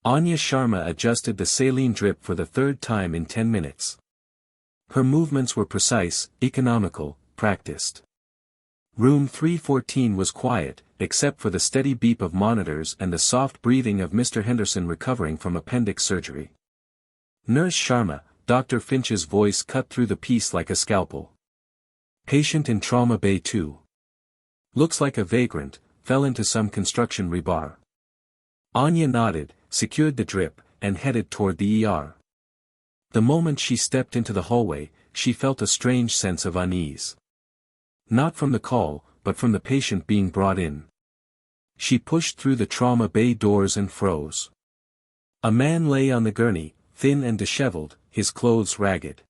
Anya Sharma adjusted the saline drip for the third time in 10 minutes. Her movements were precise, economical, practiced. Room 314 was quiet, except for the steady beep of monitors and the soft breathing of Mr. Henderson recovering from appendix surgery. Nurse Sharma, Dr. Finch's voice cut through the peace like a scalpel. Patient in trauma bay 2. Looks like a vagrant, fell into some construction rebar. Anya nodded, secured the drip, and headed toward the ER. The moment she stepped into the hallway, she felt a strange sense of unease. Not from the call, but from the patient being brought in. She pushed through the trauma bay doors and froze. A man lay on the gurney, thin and disheveled, his clothes ragged.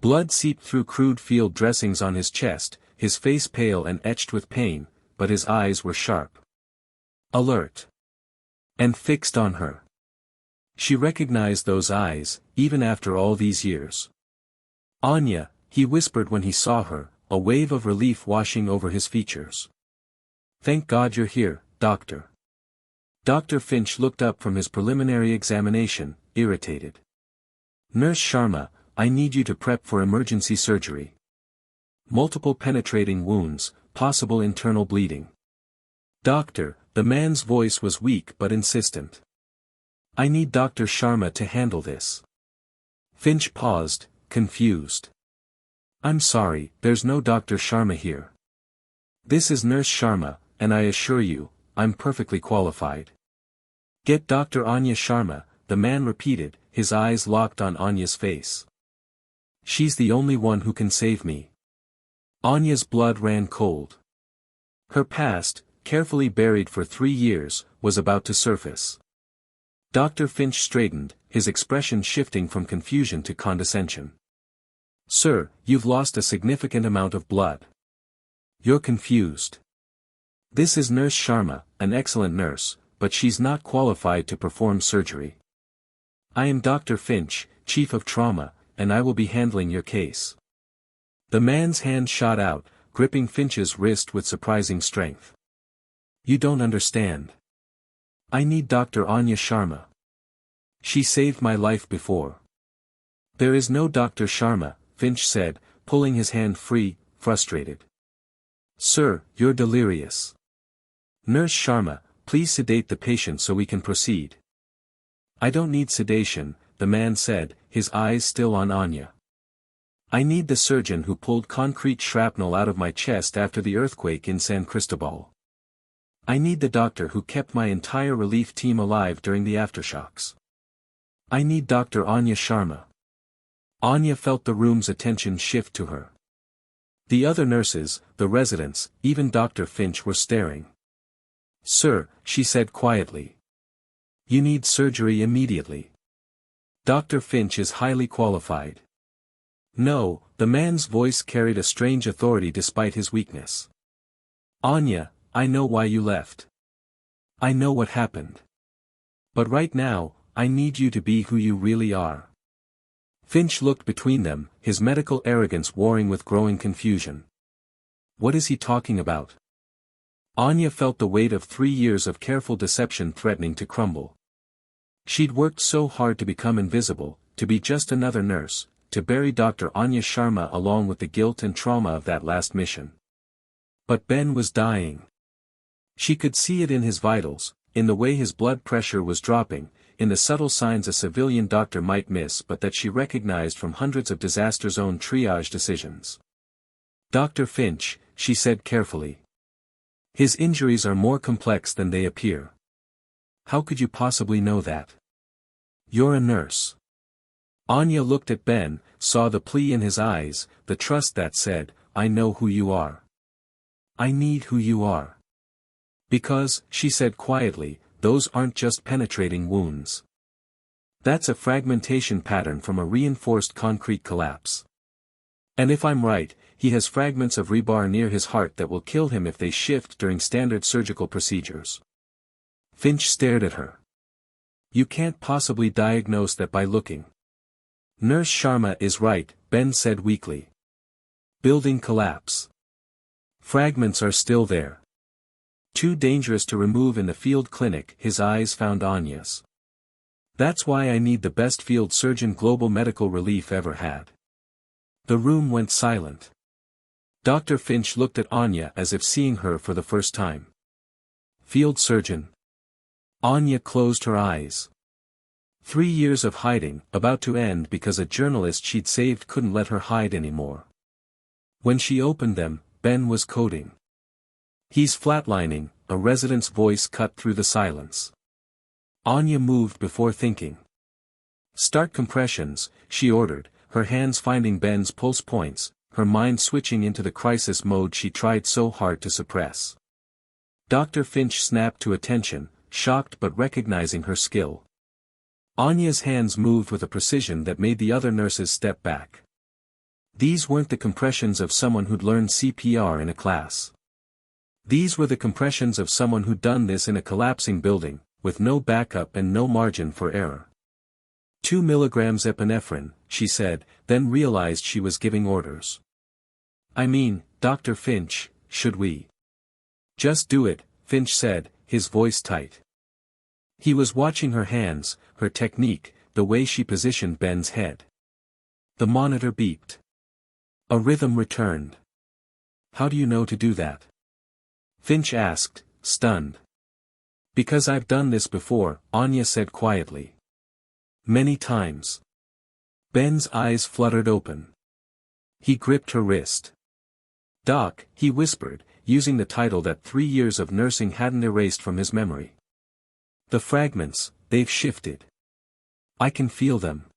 Blood seeped through crude field dressings on his chest, his face pale and etched with pain, but his eyes were sharp. Alert. And fixed on her. She recognized those eyes, even after all these years. Anya, he whispered when he saw her, a wave of relief washing over his features. Thank God you're here, doctor. Dr. Finch looked up from his preliminary examination, irritated. Nurse Sharma, I need you to prep for emergency surgery. Multiple penetrating wounds, possible internal bleeding. Doctor, the man's voice was weak but insistent. I need Dr. Sharma to handle this. Finch paused, confused. I'm sorry, there's no Dr. Sharma here. This is Nurse Sharma, and I assure you, I'm perfectly qualified. Get Dr. Anya Sharma, the man repeated, his eyes locked on Anya's face. She's the only one who can save me. Anya's blood ran cold. Her past, carefully buried for 3 years, was about to surface. Dr. Finch straightened, his expression shifting from confusion to condescension. Sir, you've lost a significant amount of blood. You're confused. This is Nurse Sharma, an excellent nurse, but she's not qualified to perform surgery. I am Dr. Finch, Chief of Trauma, and I will be handling your case. The man's hand shot out, gripping Finch's wrist with surprising strength. You don't understand. I need Dr. Anya Sharma. She saved my life before. There is no Dr. Sharma, Finch said, pulling his hand free, frustrated. Sir, you're delirious. Nurse Sharma, please sedate the patient so we can proceed. I don't need sedation, the man said, his eyes still on Anya. I need the surgeon who pulled concrete shrapnel out of my chest after the earthquake in San Cristobal. I need the doctor who kept my entire relief team alive during the aftershocks. I need Dr. Anya Sharma. Anya felt the room's attention shift to her. The other nurses, the residents, even Dr. Finch were staring. Sir, she said quietly. You need surgery immediately. Dr. Finch is highly qualified. No, the man's voice carried a strange authority despite his weakness. Anya, I know why you left. I know what happened. But right now, I need you to be who you really are. Finch looked between them, his medical arrogance warring with growing confusion. What is he talking about? Anya felt the weight of 3 years of careful deception threatening to crumble. She'd worked so hard to become invisible, to be just another nurse, to bury Dr. Anya Sharma along with the guilt and trauma of that last mission. But Ben was dying. She could see it in his vitals, in the way his blood pressure was dropping, in the subtle signs a civilian doctor might miss but that she recognized from hundreds of disaster zone triage decisions. Dr. Finch, she said carefully. His injuries are more complex than they appear. How could you possibly know that? You're a nurse. Anya looked at Ben, saw the plea in his eyes, the trust that said, I know who you are. I need who you are. Because, she said quietly, those aren't just penetrating wounds. That's a fragmentation pattern from a reinforced concrete collapse. And if I'm right, he has fragments of rebar near his heart that will kill him if they shift during standard surgical procedures. Finch stared at her. You can't possibly diagnose that by looking. Nurse Sharma is right, Ben said weakly. Building collapse. Fragments are still there. Too dangerous to remove in the field clinic. His eyes found Anya's. That's why I need the best field surgeon global medical relief ever had. The room went silent. Dr. Finch looked at Anya as if seeing her for the first time. Field surgeon. Anya closed her eyes. 3 years of hiding, about to end because a journalist she'd saved couldn't let her hide anymore. When she opened them, Ben was coding. He's flatlining, a resident's voice cut through the silence. Anya moved before thinking. Start compressions, she ordered, her hands finding Ben's pulse points, her mind switching into the crisis mode she tried so hard to suppress. Dr. Finch snapped to attention, shocked but recognizing her skill. Anya's hands moved with a precision that made the other nurses step back. These weren't the compressions of someone who'd learned CPR in a class. These were the compressions of someone who'd done this in a collapsing building, with no backup and no margin for error. 2 milligrams epinephrine, she said, then realized she was giving orders. I mean, Dr. Finch, should we? Just do it, Finch said, his voice tight. He was watching her hands, her technique, the way she positioned Ben's head. The monitor beeped. A rhythm returned. How do you know to do that? Finch asked, stunned. Because I've done this before, Anya said quietly. Many times. Ben's eyes fluttered open. He gripped her wrist. Doc, he whispered, using the title that 3 years of nursing hadn't erased from his memory. The fragments, they've shifted. I can feel them.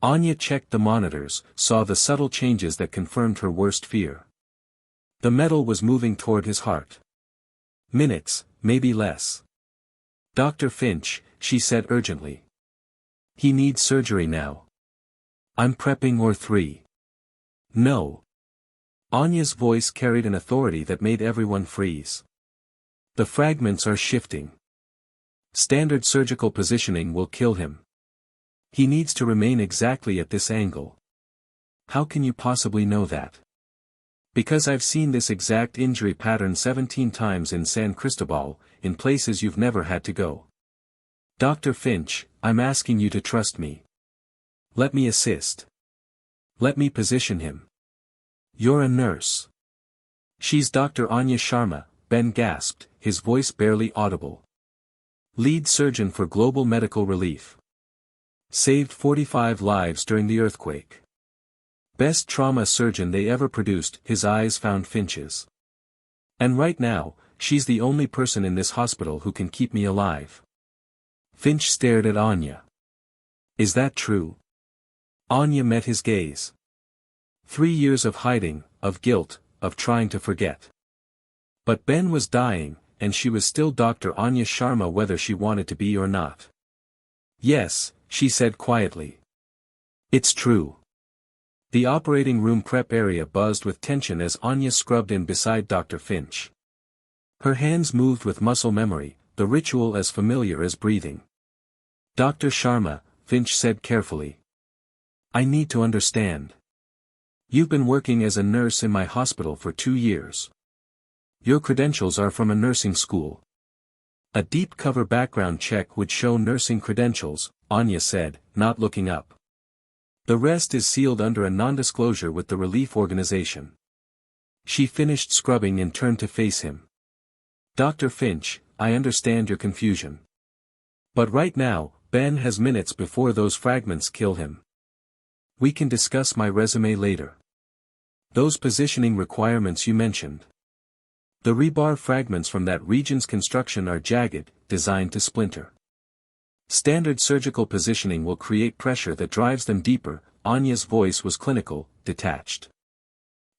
Anya checked the monitors, saw the subtle changes that confirmed her worst fear. The metal was moving toward his heart. Minutes, maybe less. Dr. Finch, she said urgently. He needs surgery now. I'm prepping or 3. No. Anya's voice carried an authority that made everyone freeze. The fragments are shifting. Standard surgical positioning will kill him. He needs to remain exactly at this angle. How can you possibly know that? Because I've seen this exact injury pattern 17 times in San Cristobal, in places you've never had to go. Dr. Finch, I'm asking you to trust me. Let me assist. Let me position him. You're a nurse. She's Dr. Anya Sharma, Ben gasped, his voice barely audible. Lead surgeon for global medical relief. Saved 45 lives during the earthquake. Best trauma surgeon they ever produced, his eyes found Finch's. And right now, she's the only person in this hospital who can keep me alive. Finch stared at Anya. Is that true? Anya met his gaze. 3 years of hiding, of guilt, of trying to forget. But Ben was dying, and she was still Dr. Anya Sharma whether she wanted to be or not. Yes, she said quietly. It's true. The operating room prep area buzzed with tension as Anya scrubbed in beside Dr. Finch. Her hands moved with muscle memory, the ritual as familiar as breathing. Dr. Sharma, Finch said carefully. I need to understand. You've been working as a nurse in my hospital for 2 years. Your credentials are from a nursing school. A deep cover background check would show nursing credentials, Anya said, not looking up. The rest is sealed under a non-disclosure with the relief organization. She finished scrubbing and turned to face him. Dr. Finch, I understand your confusion. But right now, Ben has minutes before those fragments kill him. We can discuss my resume later. Those positioning requirements you mentioned. The rebar fragments from that region's construction are jagged, designed to splinter. Standard surgical positioning will create pressure that drives them deeper. Anya's voice was clinical, detached.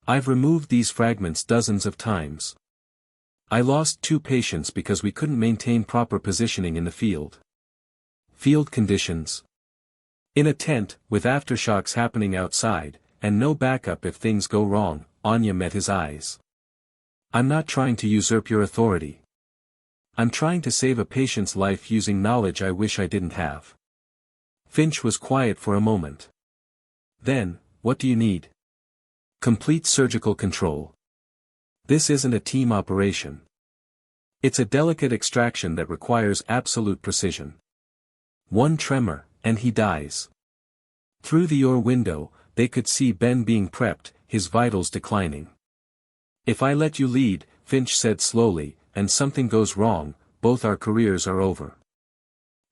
I've removed these fragments dozens of times. I lost 2 patients because we couldn't maintain proper positioning in the field. Field conditions. In a tent, with aftershocks happening outside, and no backup if things go wrong, Anya met his eyes. I'm not trying to usurp your authority. I'm trying to save a patient's life using knowledge I wish I didn't have. Finch was quiet for a moment. Then, what do you need? Complete surgical control. This isn't a team operation. It's a delicate extraction that requires absolute precision. One tremor, and he dies. Through the OR window, they could see Ben being prepped, his vitals declining. If I let you lead, Finch said slowly, and something goes wrong, both our careers are over.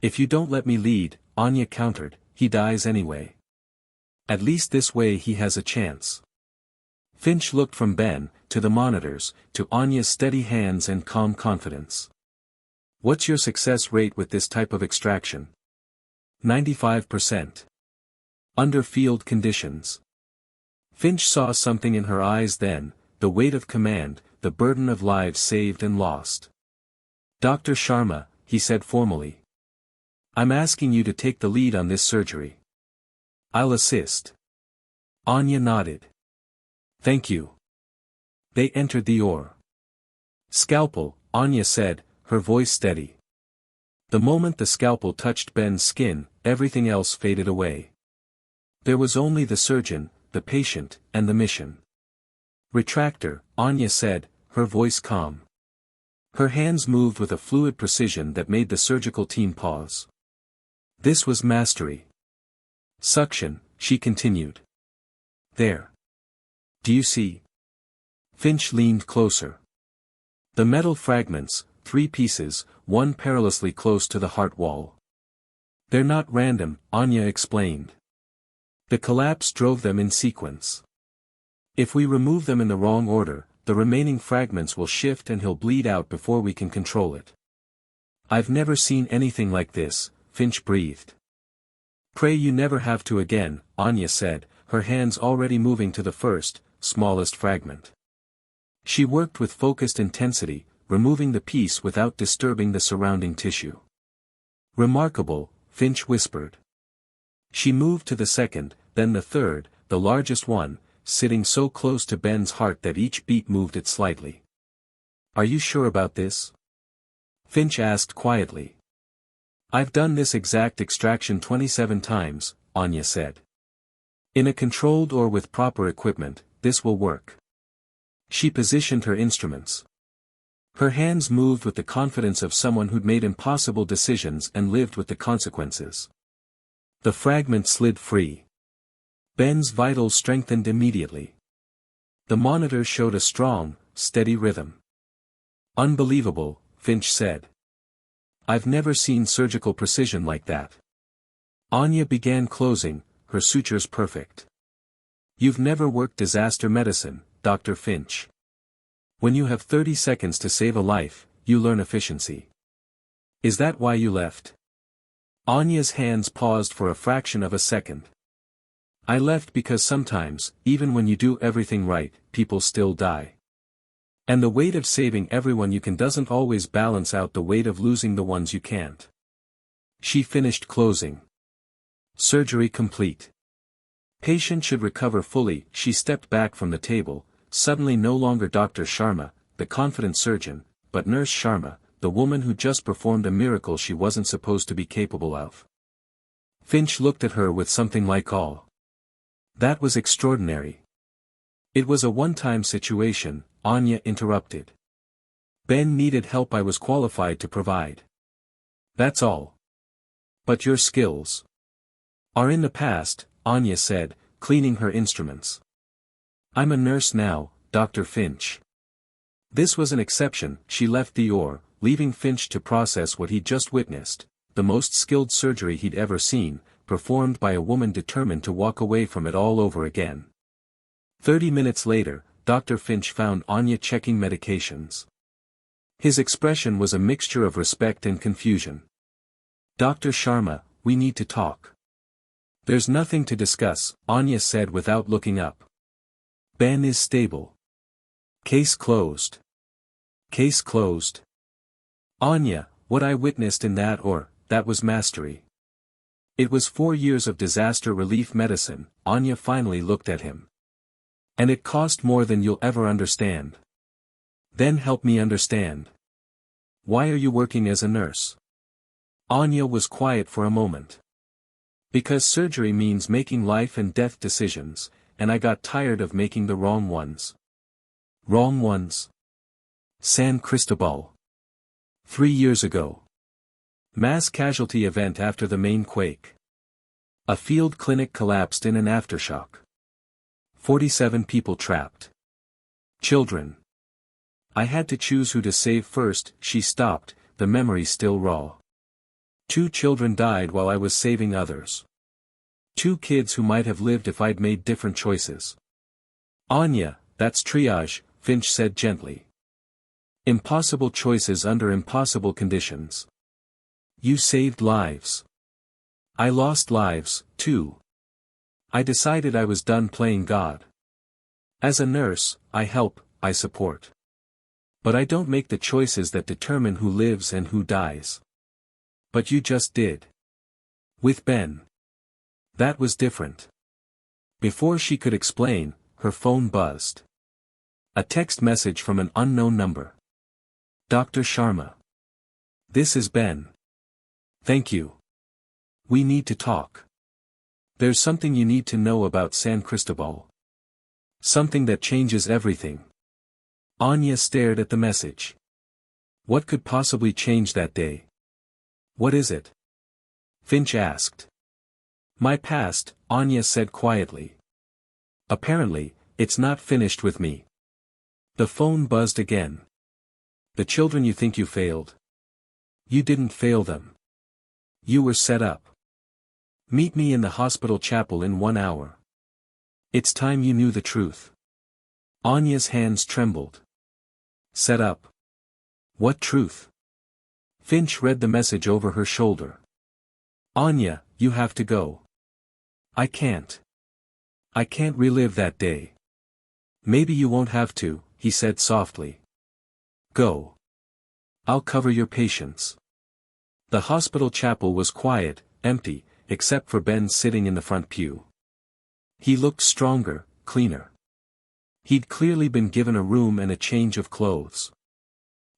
If you don't let me lead, Anya countered, he dies anyway. At least this way he has a chance. Finch looked from Ben, to the monitors, to Anya's steady hands and calm confidence. What's your success rate with this type of extraction? 95%. Under field conditions. Finch saw something in her eyes then, the weight of command, the burden of lives saved and lost. Dr. Sharma, he said formally. I'm asking you to take the lead on this surgery. I'll assist. Anya nodded. Thank you. They entered the OR. Scalpel, Anya said, her voice steady. The moment the scalpel touched Ben's skin, everything else faded away. There was only the surgeon, the patient, and the mission. Retractor, Anya said, her voice calm. Her hands moved with a fluid precision that made the surgical team pause. This was mastery. Suction, she continued. There. Do you see? Finch leaned closer. The metal fragments, 3 pieces, one perilously close to the heart wall. They're not random, Anya explained. The collapse drove them in sequence. If we remove them in the wrong order, the remaining fragments will shift and he'll bleed out before we can control it. I've never seen anything like this, Finch breathed. Pray you never have to again, Anya said, her hands already moving to the first, smallest fragment. She worked with focused intensity, removing the piece without disturbing the surrounding tissue. Remarkable, Finch whispered. She moved to the second, then the third, the largest one, sitting so close to Ben's heart that each beat moved it slightly. Are you sure about this? Finch asked quietly. I've done this exact extraction 27 times, Anya said. In a controlled or with proper equipment, this will work. She positioned her instruments. Her hands moved with the confidence of someone who'd made impossible decisions and lived with the consequences. The fragment slid free. Ben's vitals strengthened immediately. The monitor showed a strong, steady rhythm. Unbelievable, Finch said. I've never seen surgical precision like that. Anya began closing, her sutures perfect. You've never worked disaster medicine, Dr. Finch. When you have 30 seconds to save a life, you learn efficiency. Is that why you left? Anya's hands paused for a fraction of a second. I left because sometimes, even when you do everything right, people still die. And the weight of saving everyone you can doesn't always balance out the weight of losing the ones you can't. She finished closing. Surgery complete. Patient should recover fully. She stepped back from the table, suddenly no longer Dr. Sharma, the confident surgeon, but Nurse Sharma, the woman who just performed a miracle she wasn't supposed to be capable of. Finch looked at her with something like awe. That was extraordinary. It was a one-time situation, Anya interrupted. Ben needed help I was qualified to provide. That's all. But your skills are in the past, Anya said, cleaning her instruments. I'm a nurse now, Dr. Finch. This was an exception. She left the OR, leaving Finch to process what he'd just witnessed, the most skilled surgery he'd ever seen, performed by a woman determined to walk away from it all over again. 30 minutes later, Dr. Finch found Anya checking medications. His expression was a mixture of respect and confusion. Dr. Sharma, we need to talk. There's nothing to discuss, Anya said without looking up. Ben is stable. Case closed. Case closed. Anya, what I witnessed in that was mastery. It was 4 years of disaster relief medicine. Anya finally looked at him. And it cost more than you'll ever understand. Then help me understand. Why are you working as a nurse? Anya was quiet for a moment. Because surgery means making life and death decisions, and I got tired of making the wrong ones. Wrong ones? San Cristobal. 3 years ago. Mass casualty event after the main quake. A field clinic collapsed in an aftershock. 47 people trapped. Children. I had to choose who to save first. She stopped, the memory still raw. 2 children died while I was saving others. 2 kids who might have lived if I'd made different choices. Anya, that's triage, Finch said gently. Impossible choices under impossible conditions. You saved lives. I lost lives, too. I decided I was done playing God. As a nurse, I help, I support. But I don't make the choices that determine who lives and who dies. But you just did. With Ben. That was different. Before she could explain, her phone buzzed. A text message from an unknown number. Dr. Sharma. This is Ben. Thank you. We need to talk. There's something you need to know about San Cristobal. Something that changes everything. Anya stared at the message. What could possibly change that day? What is it? Finch asked. My past, Anya said quietly. Apparently, it's not finished with me. The phone buzzed again. The children you think you failed. You didn't fail them. You were set up. Meet me in the hospital chapel in 1 hour. It's time you knew the truth. Anya's hands trembled. Set up. What truth? Finch read the message over her shoulder. Anya, you have to go. I can't. I can't relive that day. Maybe you won't have to, he said softly. Go. I'll cover your patients. The hospital chapel was quiet, empty, except for Ben sitting in the front pew. He looked stronger, cleaner. He'd clearly been given a room and a change of clothes.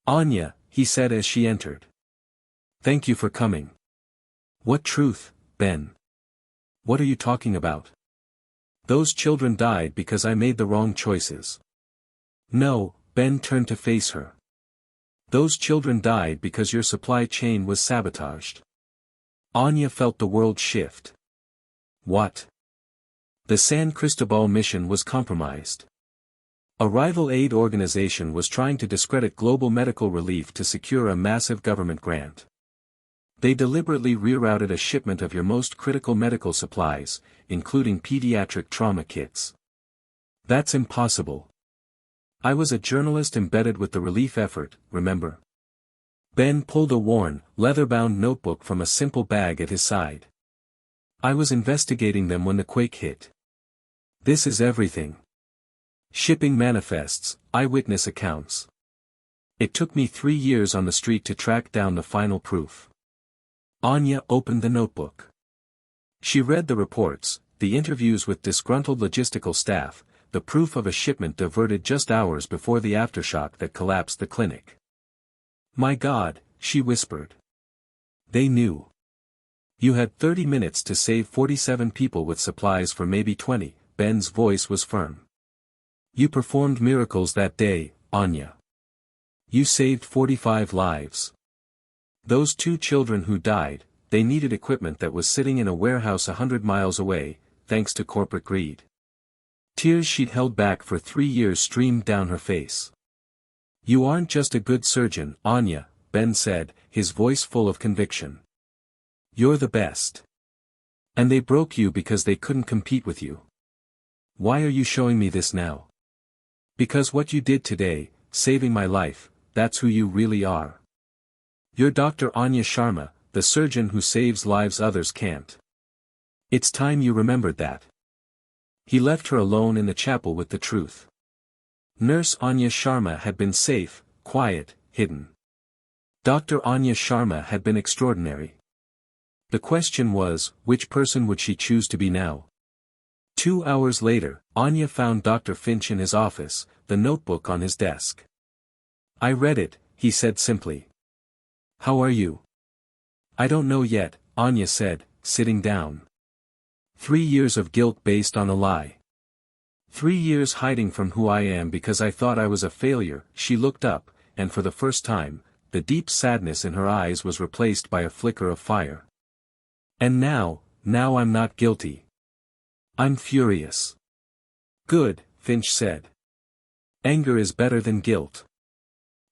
Anya, he said as she entered. Thank you for coming. What truth, Ben? What are you talking about? Those children died because I made the wrong choices. No, Ben turned to face her. Those children died because your supply chain was sabotaged. Anya felt the world shift. What? The San Cristobal mission was compromised. A rival aid organization was trying to discredit global medical relief to secure a massive government grant. They deliberately rerouted a shipment of your most critical medical supplies, including pediatric trauma kits. That's impossible. I was a journalist embedded with the relief effort, remember? Ben pulled a worn, leather-bound notebook from a simple bag at his side. I was investigating them when the quake hit. This is everything. Shipping manifests, eyewitness accounts. It took me 3 years on the street to track down the final proof. Anya opened the notebook. She read the reports, the interviews with disgruntled logistical staff, the proof of a shipment diverted just hours before the aftershock that collapsed the clinic. My God, she whispered. They knew. You had 30 minutes to save 47 people with supplies for maybe 20, Ben's voice was firm. You performed miracles that day, Anya. You saved 45 lives. Those 2 children who died, they needed equipment that was sitting in a warehouse 100 miles away, thanks to corporate greed. Tears she'd held back for 3 years streamed down her face. You aren't just a good surgeon, Anya, Ben said, his voice full of conviction. You're the best. And they broke you because they couldn't compete with you. Why are you showing me this now? Because what you did today, saving my life, that's who you really are. You're Dr. Anya Sharma, the surgeon who saves lives others can't. It's time you remembered that. He left her alone in the chapel with the truth. Nurse Anya Sharma had been safe, quiet, hidden. Dr. Anya Sharma had been extraordinary. The question was, which person would she choose to be now? 2 hours later, Anya found Dr. Finch in his office, the notebook on his desk. I read it, he said simply. How are you? I don't know yet, Anya said, sitting down. 3 years of guilt based on a lie. 3 years hiding from who I am because I thought I was a failure. She looked up, and for the first time, the deep sadness in her eyes was replaced by a flicker of fire. And now I'm not guilty. I'm furious. Good, Finch said. Anger is better than guilt.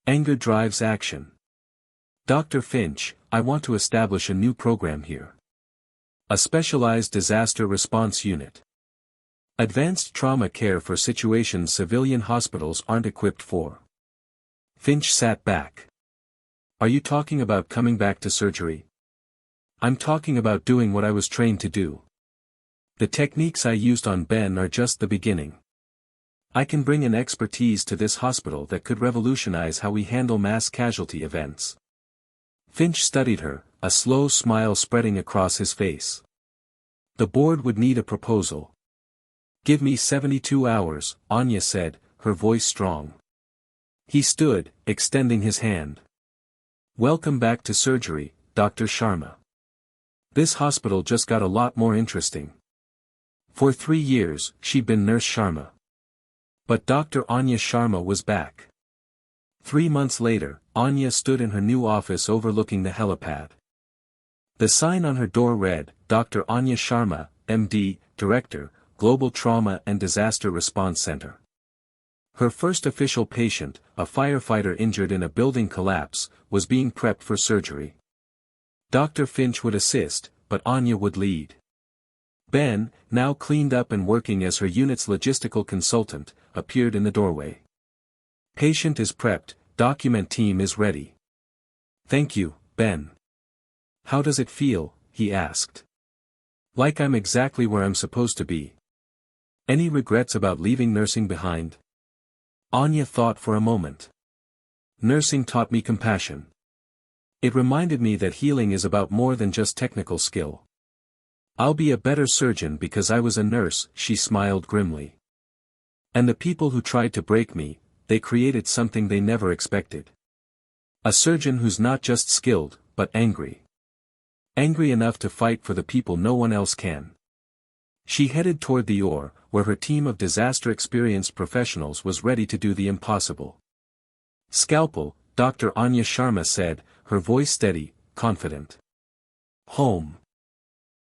Anger drives action. Dr. Finch, I want to establish a new program here. A specialized disaster response unit. Advanced trauma care for situations civilian hospitals aren't equipped for. Finch sat back. Are you talking about coming back to surgery? I'm talking about doing what I was trained to do. The techniques I used on Ben are just the beginning. I can bring an expertise to this hospital that could revolutionize how we handle mass casualty events. Finch studied her, a slow smile spreading across his face. The board would need a proposal. Give me 72 hours, Anya said, her voice strong. He stood, extending his hand. Welcome back to surgery, Dr. Sharma. This hospital just got a lot more interesting. For 3 years, she'd been Nurse Sharma. But Dr. Anya Sharma was back. 3 months later, Anya stood in her new office overlooking the helipad. The sign on her door read, Dr. Anya Sharma, MD, Director, Global Trauma and Disaster Response Center. Her first official patient, a firefighter injured in a building collapse, was being prepped for surgery. Dr. Finch would assist, but Anya would lead. Ben, now cleaned up and working as her unit's logistical consultant, appeared in the doorway. Patient is prepped, document team is ready. Thank you, Ben. How does it feel? He asked. Like I'm exactly where I'm supposed to be. Any regrets about leaving nursing behind? Anya thought for a moment. Nursing taught me compassion. It reminded me that healing is about more than just technical skill. I'll be a better surgeon because I was a nurse, she smiled grimly. And the people who tried to break me, they created something they never expected. A surgeon who's not just skilled, but angry. Angry enough to fight for the people no one else can. She headed toward the OR, where her team of disaster-experienced professionals was ready to do the impossible. Scalpel, Dr. Anya Sharma said, her voice steady, confident. Home.